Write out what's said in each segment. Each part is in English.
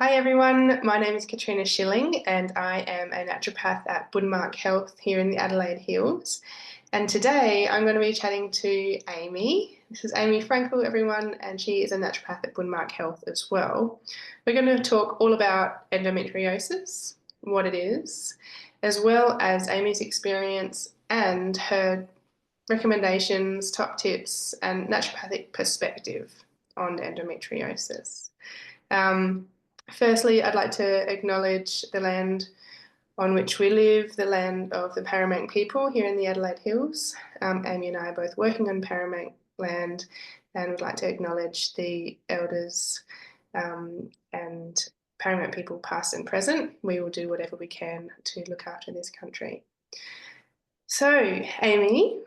Hi everyone, my name is Katrina Schilling and I am a naturopath at Budmark Health here in the Adelaide Hills. And today I'm going to be chatting to Amy. This is Amy Frankel, everyone, and she is a naturopath at Budmark Health as well. We're going to talk all about endometriosis, what it is, as well as Amy's experience and her recommendations, top tips, and naturopathic perspective on endometriosis. Um, Firstly, I'd like to acknowledge the land on which we live, the land of the Paramount people here in the Adelaide Hills. Amy and I are both working on Paramount land and would like to acknowledge the elders and Paramount people past and present. We will do whatever we can to look after this country. So, Amy,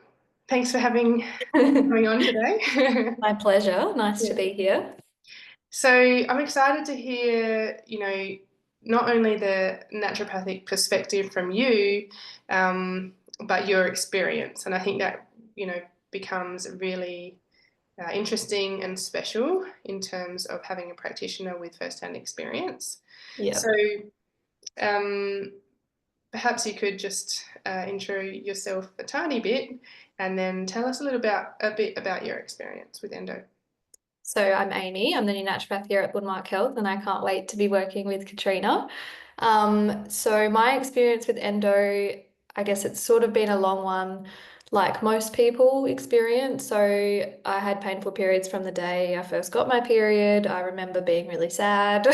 thanks for coming on today. My pleasure. Nice to Yeah. be here. So I'm excited to hear, not only the naturopathic perspective from you, but your experience. And I think that, becomes really interesting and special in terms of having a practitioner with first-hand experience. Yeah. So um, perhaps you could just intro yourself a tiny bit and then tell us a bit about your experience with endo. So I'm Amy. I'm the new naturopath here at Budmark Health, and I can't wait to be working with Katrina. So my experience with endo, I guess it's sort of been a long one, like most people experience. So I had painful periods from the day I first got my period. I remember being really sad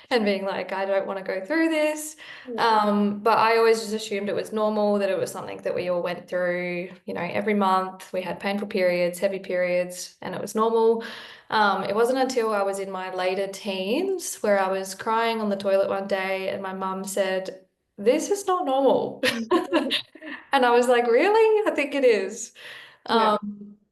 and being like, I don't want to go through this. But I always just assumed it was normal, that it was something that we all went through, every month. We had painful periods, heavy periods, and it was normal. It wasn't until I was in my later teens where I was crying on the toilet one day and my mum said, "This is not normal." And I was like, "Really? I think it is." Yeah.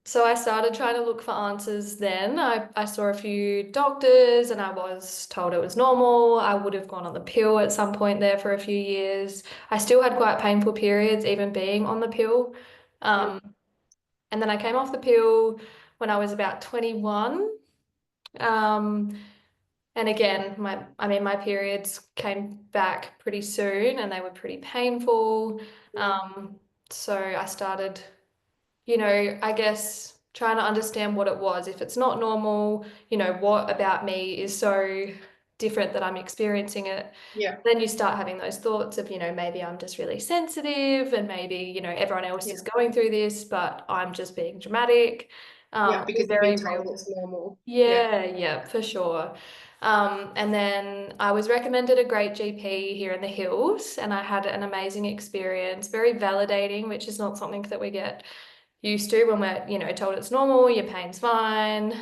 So I started trying to look for answers then. I saw a few doctors and I was told it was normal. I would have gone on the pill at some point there for a few years. I still had quite painful periods, even being on the pill. Um, and then I came off the pill when I was about 21. Um, and again, my periods came back pretty soon and they were pretty painful. So I started, I guess trying to understand what it was. If it's not normal, what about me is so different that I'm experiencing it. Yeah. Then you start having those thoughts of, maybe I'm just really sensitive and maybe, everyone else Yeah. is going through this, but I'm just being dramatic. Yeah, It's because you've been very told real. it's normal. Yeah. Yeah, for sure. And then I was recommended a great GP here in the hills, and I had an amazing experience, very validating, which is not something that we get used to when we're, told it's normal, your pain's fine.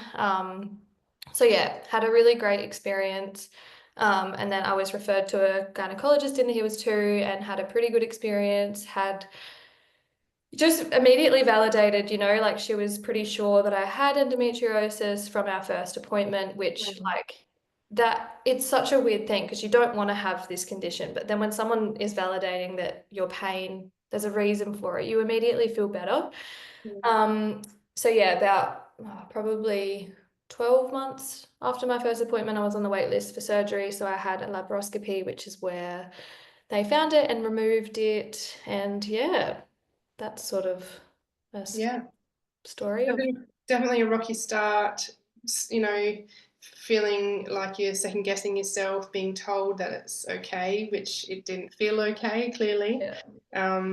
So yeah, had a really great experience. And then I was referred to a gynecologist in the hills too, and had a pretty good experience, had just immediately validated, like she was pretty sure that I had endometriosis from our first appointment, which Mm. like that it's such a weird thing because you don't want to have this condition. But then when someone is validating that your pain, there's a reason for it, you immediately feel better. Um, so yeah, about probably 12 months after my first appointment, I was on the wait list for surgery. So I had a laparoscopy, which is where they found it and removed it. And yeah, that's sort of a Yeah. story of. Definitely a rocky start, feeling like you're second guessing yourself, being told that it's okay, which it didn't feel okay, clearly. Yeah.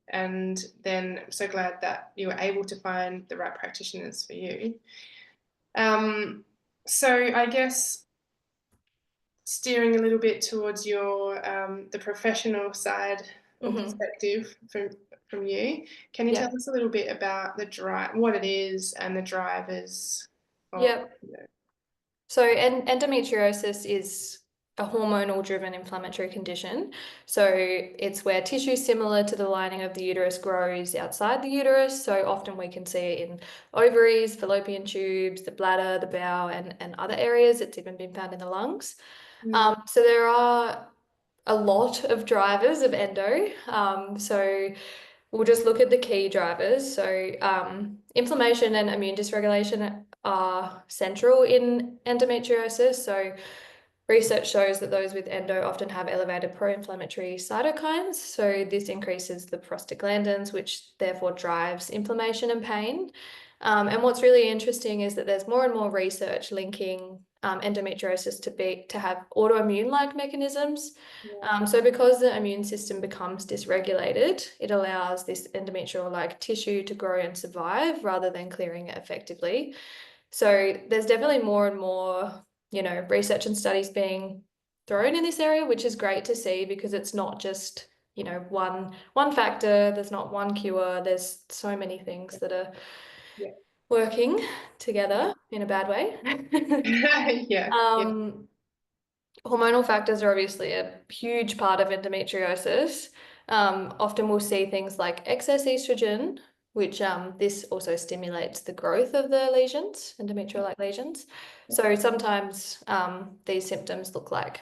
And then I'm so glad that you were able to find the right practitioners for you. So I guess steering a little bit towards your the professional side or Mm-hmm. perspective from you. Can you Yeah. tell us a little bit about what it is and the drivers of Yeah. So endometriosis is a hormonal driven inflammatory condition. So it's where tissue similar to the lining of the uterus grows outside the uterus. So often we can see it in ovaries, fallopian tubes, the bladder, the bowel, and other areas. It's even been found in the lungs. So there are a lot of drivers of endo. So we'll just look at the key drivers. So inflammation and immune dysregulation are central in endometriosis. So Research shows that those with endo often have elevated pro-inflammatory cytokines. So this increases the prostaglandins, which therefore drives inflammation and pain. And what's really interesting is that there's more and more research linking endometriosis to have autoimmune-like mechanisms. Yeah. So because the immune system becomes dysregulated, it allows this endometrial-like tissue to grow and survive rather than clearing it effectively. So there's definitely more and more, research and studies being thrown in this area, which is great to see because it's not just, one factor, there's not one cure, there's so many things that are Yeah. working together in a bad way. Yeah. Yeah. Um, Hormonal factors are obviously a huge part of endometriosis. Often we'll see things like excess estrogen, which this also stimulates the growth of the lesions, endometrial-like lesions. So sometimes these symptoms look like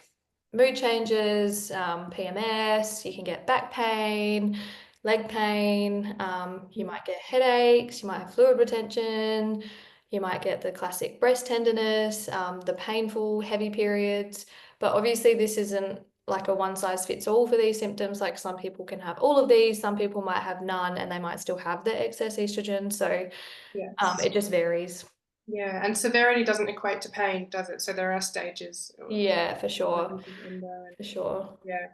mood changes, PMS, you can get back pain, leg pain, you might get headaches, you might have fluid retention, you might get the classic breast tenderness, the painful heavy periods. But obviously, this isn't like a one size fits all for these symptoms. Like some people can have all of these, some people might have none, and they might still have the excess estrogen. So Yes. it just varies. Yeah. And severity doesn't equate to pain, does it? So there are stages Yeah, for sure. of endo. For sure. Yeah.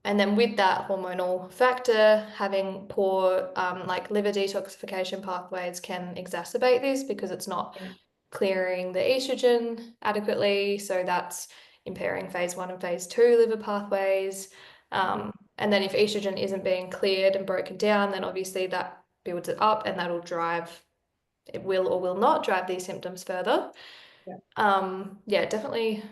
And then with that hormonal factor, having poor like liver detoxification pathways can exacerbate this because it's not Yeah. clearing the estrogen adequately. So that's impairing phase 1 and phase 2 liver pathways. And then if estrogen isn't being cleared and broken down, then obviously that builds it up and that'll drive, it will or will not drive these symptoms further. Yeah. Yeah, definitely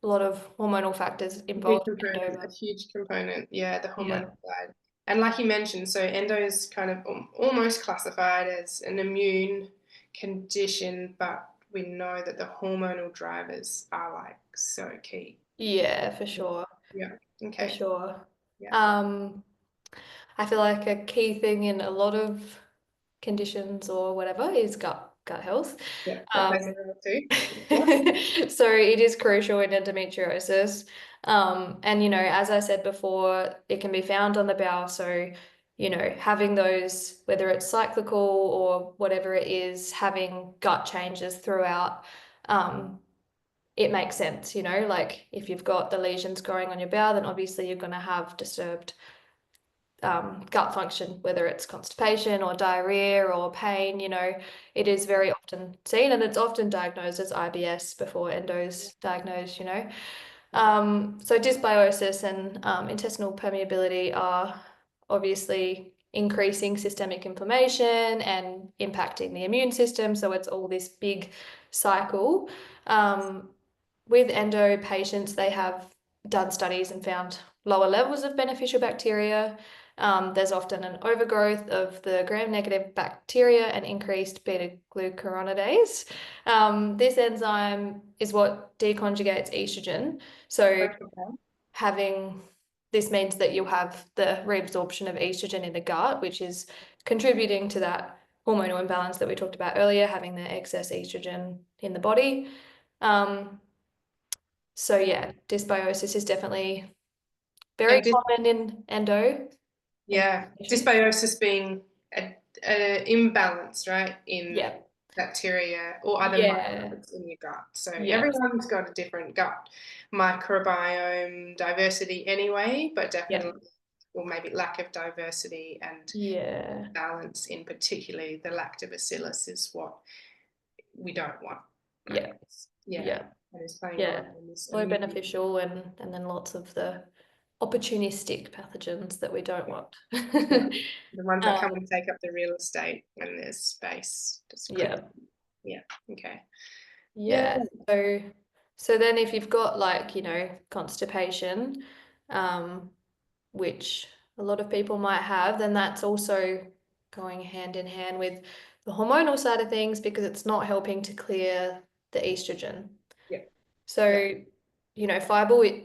a lot of hormonal factors Big involved in component, a endo. huge component. Yeah, the Yeah. hormonal side. And like you mentioned, so endo is kind of almost classified as an immune condition, but we know that the hormonal drivers are like so key. Yeah, for sure. Yeah. For Okay. sure. Yeah. Um, I feel like a key thing in a lot of conditions or whatever is gut health. Yeah. That plays a Um, role too. so it is crucial in endometriosis. And as I said before, it can be found on the bowel. So, having those, whether it's cyclical or whatever it is, having gut changes throughout, it makes sense, like if you've got the lesions growing on your bowel, then obviously you're going to have disturbed gut function, whether it's constipation or diarrhea or pain, it is very often seen and it's often diagnosed as IBS before endo's diagnosed, So dysbiosis and intestinal permeability are obviously increasing systemic inflammation and impacting the immune system. So it's all this big cycle. With endo patients, they have done studies and found lower levels of beneficial bacteria. There's often an overgrowth of the gram-negative bacteria and increased beta-glucuronidase. This enzyme is what deconjugates estrogen. So Okay. having this means that you'll have the reabsorption of estrogen in the gut, which is contributing to that hormonal imbalance that we talked about earlier, having the excess estrogen in the body. So yeah, dysbiosis is definitely very And common in endo. yeah, Patients. dysbiosis being a imbalance, right, in Yeah, bacteria or other yeah, microbes in your gut. So yeah, everyone's got a different gut microbiome diversity anyway, but yeah, definitely, or maybe lack of diversity and yeah, balance in particularly the lactobacillus is what we don't want, I yeah, guess. Yeah, yeah, and it's playing a yeah. role in this Low immune. beneficial and then lots of the opportunistic pathogens that we don't want. Yeah, the ones that come Um, and take up the real estate when there's space. Just click. yeah, Yeah. Okay. Yeah. yeah. So then if you've got like, constipation, um, which a lot of people might have, then that's also going hand in hand with the hormonal side of things because it's not helping to clear the estrogen. Yeah. Yeah. So,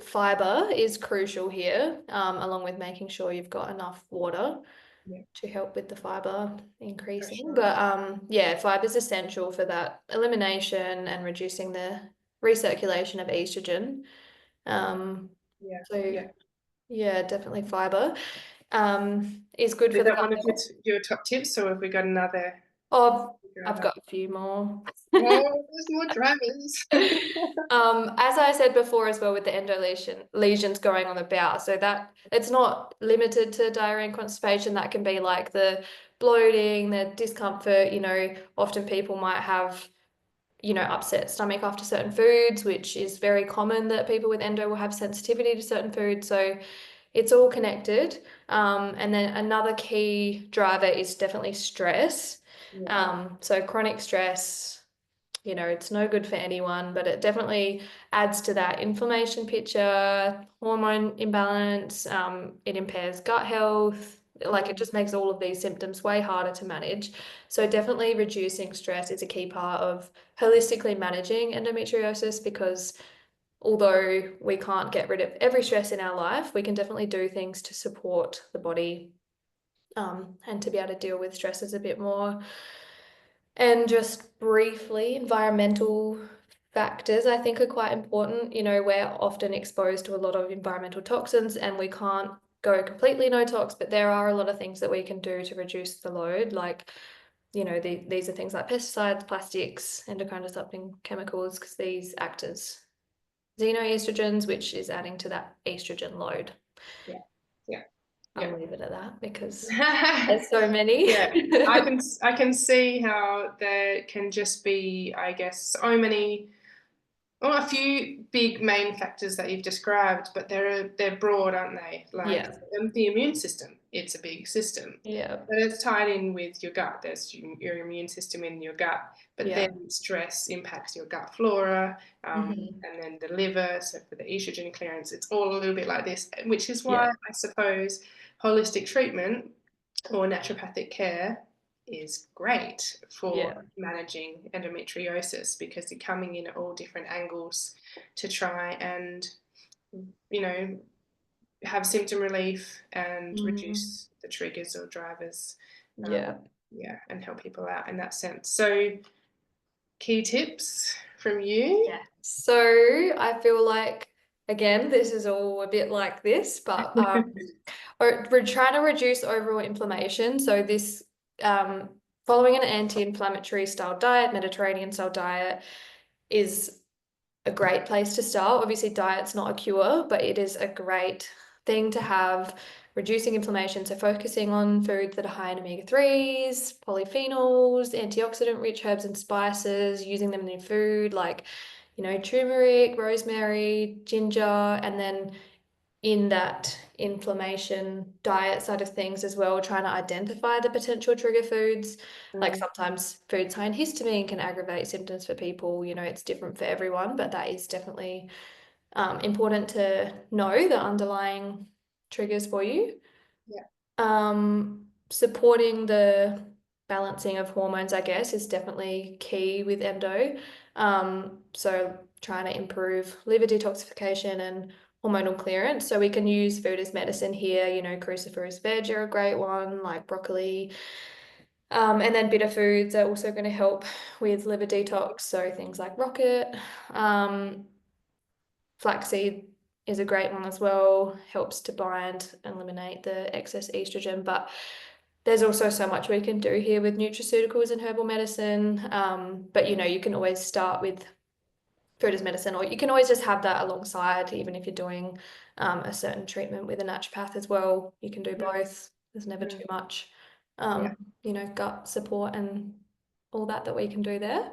fiber is crucial here, along with making sure you've got enough water Yeah. to help with the fiber For increasing. sure. But yeah, fiber is essential for that elimination and reducing the recirculation of estrogen. Yeah, So yeah. yeah, definitely fiber is good for Is the that one gut of health. your top tips, or have we got another Oh, I've driver? got a few more. Oh, there's more drivers. As I said before as well with the lesions growing on the bowel, so that it's not limited to diarrhea and constipation. That can be like the bloating, the discomfort, often people might have, upset stomach after certain foods, which is very common that people with endo will have sensitivity to certain foods. So it's all connected. And then another key driver is definitely stress. Yeah, So chronic stress, it's no good for anyone, but it definitely adds to that inflammation picture, hormone imbalance, it impairs gut health. Like it just makes all of these symptoms way harder to manage. So definitely reducing stress is a key part of holistically managing endometriosis, because although we can't get rid of every stress in our life, we can definitely do things to support the body, and to be able to deal with stresses a bit more. And just briefly, environmental factors I think are quite important. We're often exposed to a lot of environmental toxins and we can't go completely no tox, but there are a lot of things that we can do to reduce the load. Like, these are things like pesticides, plastics, endocrine disrupting chemicals, because these act as xenoestrogens, which is adding to that estrogen load. yeah, yeah, I'll yeah. leave it at that because there's so many. Yeah, I can see how there can just be, I guess, so many, well, a few big main factors that you've described, but they're broad, aren't they? Like Yeah, the immune system, it's a big system, yeah, but it's tied in with your gut. There's your immune system in your gut, but yeah. then stress impacts your gut flora, Hmm. and then the liver. So for the estrogen clearance, it's all a little bit like this, which is why Yeah, I suppose holistic treatment or naturopathic care is great for yeah. managing endometriosis, because you're coming in at all different angles to try and, you know, have symptom relief and Mm, reduce the triggers or drivers. yeah. Yeah, and help people out in that sense. So, key tips from you? Yeah. So I feel like, again, this is all a bit like this, but we're trying to reduce overall inflammation. So this, following an anti-inflammatory style diet, Mediterranean style diet, is a great place to start. Obviously, diet's not a cure, but it is a great thing to have. Reducing inflammation, so focusing on foods that are high in omega-3s, polyphenols, antioxidant rich herbs and spices, using them in your food, like, turmeric, rosemary, ginger, and then in that inflammation diet side of things as well, trying to identify the potential trigger foods. Like Mm, sometimes foods high in histamine can aggravate symptoms for people. It's different for everyone, but that is definitely important to know the underlying triggers for you. yeah. Supporting the balancing of hormones, I guess, is definitely key with endo. So trying to improve liver detoxification and hormonal clearance. So we can use food as medicine here. Cruciferous veg are a great one, like broccoli. And then bitter foods are also going to help with liver detox. So things like rocket. Flaxseed is a great one as well, helps to bind and eliminate the excess estrogen. But there's also so much we can do here with nutraceuticals and herbal medicine. But you can always start with food as medicine, or you can always just have that alongside, even if you're doing a certain treatment with a naturopath as well. You can do Mm, both. There's never mm, too much, yeah. gut support and all that we can do there.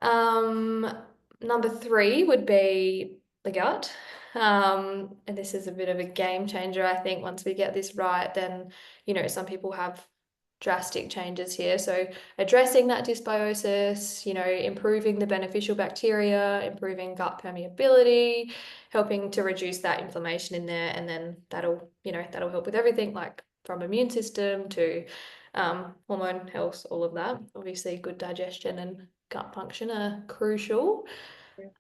Yeah. Number three would be the gut. And this is a bit of a game changer, I think. Once we get this right, then, some people have drastic changes here. So addressing that dysbiosis, improving the beneficial bacteria, improving gut permeability, helping to reduce that inflammation in there, and then that'll help with everything, like from immune system to hormone health, all of that. Obviously, good digestion and gut function are crucial.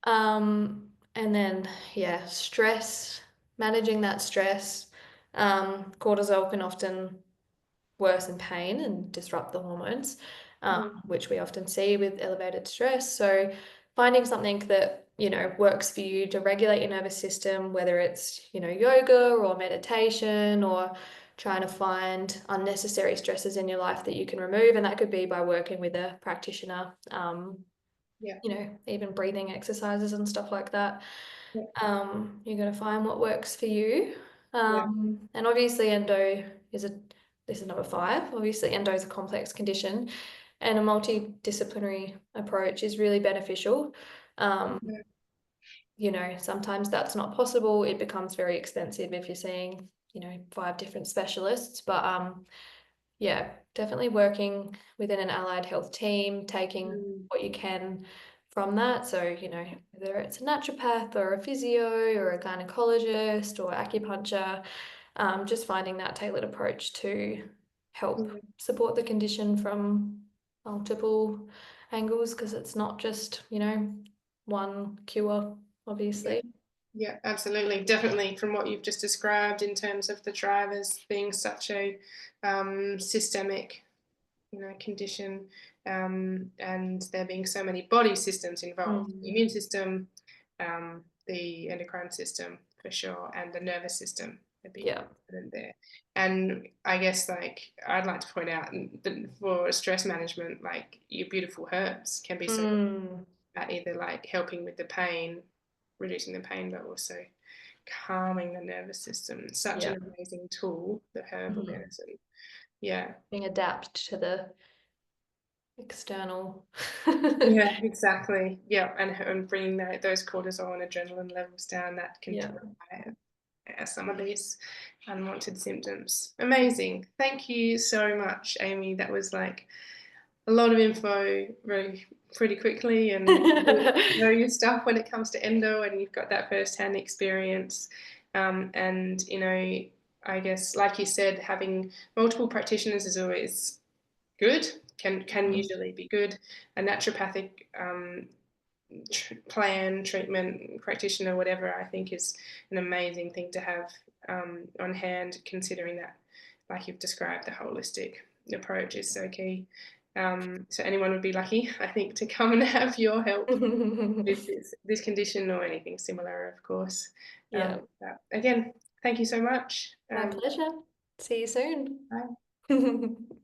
And then, yeah, stress, managing that stress. Cortisol can often worsen pain and disrupt the hormones, Mm, which we often see with elevated stress. So finding something that, you know, works for you to regulate your nervous system, whether it's, you know, yoga or meditation, or trying to find unnecessary stresses in your life that you can remove. And that could be by working with a practitioner, Yeah. you know, even breathing exercises and stuff like that. Yeah. You got to find what works for you. Yeah. And obviously endo is this is number 5. Obviously endo is a complex condition, and a multidisciplinary approach is really beneficial. Yeah. You know, sometimes that's not possible. It becomes very expensive if you're seeing, you know, 5 different specialists. But yeah, definitely working within an allied health team, taking Mm. what you can from that. So, you know, whether it's a naturopath or a physio or a gynecologist or acupuncture, just finding that tailored approach to help Yeah. support the condition from multiple angles, because it's not just, you know, one cure, Yeah. obviously. Yeah, absolutely. Definitely from what you've just described in terms of the drivers being such a systemic, condition, and there being so many body systems involved, the Mm. immune system, the endocrine system for sure, and the nervous system are being Yeah. evident there. And I guess like I'd like to point out that for stress management, like your beautiful herbs can be so Mm. at either like helping with the pain, reducing the pain, but also calming the nervous system. Such Yeah. an amazing tool, the herbal Mm. medicine. Yeah. Being adapt to the external. Yeah, exactly. Yeah, and bringing those cortisol and adrenaline levels down, that can Yeah. drive some of these unwanted symptoms. Amazing. Thank you so much, Amy. That was like a lot of info really pretty quickly, and you know your stuff when it comes to endo, and you've got that first-hand experience. And I guess, like you said, having multiple practitioners is always good. Can usually be good. A naturopathic plan, treatment practitioner, whatever, I think is an amazing thing to have on hand, considering that, like you've described, the holistic approach is so key. So anyone would be lucky, I think, to come and have your help with this condition or anything similar, of course. Yeah. But again, thank you so much. My pleasure. See you soon. Bye.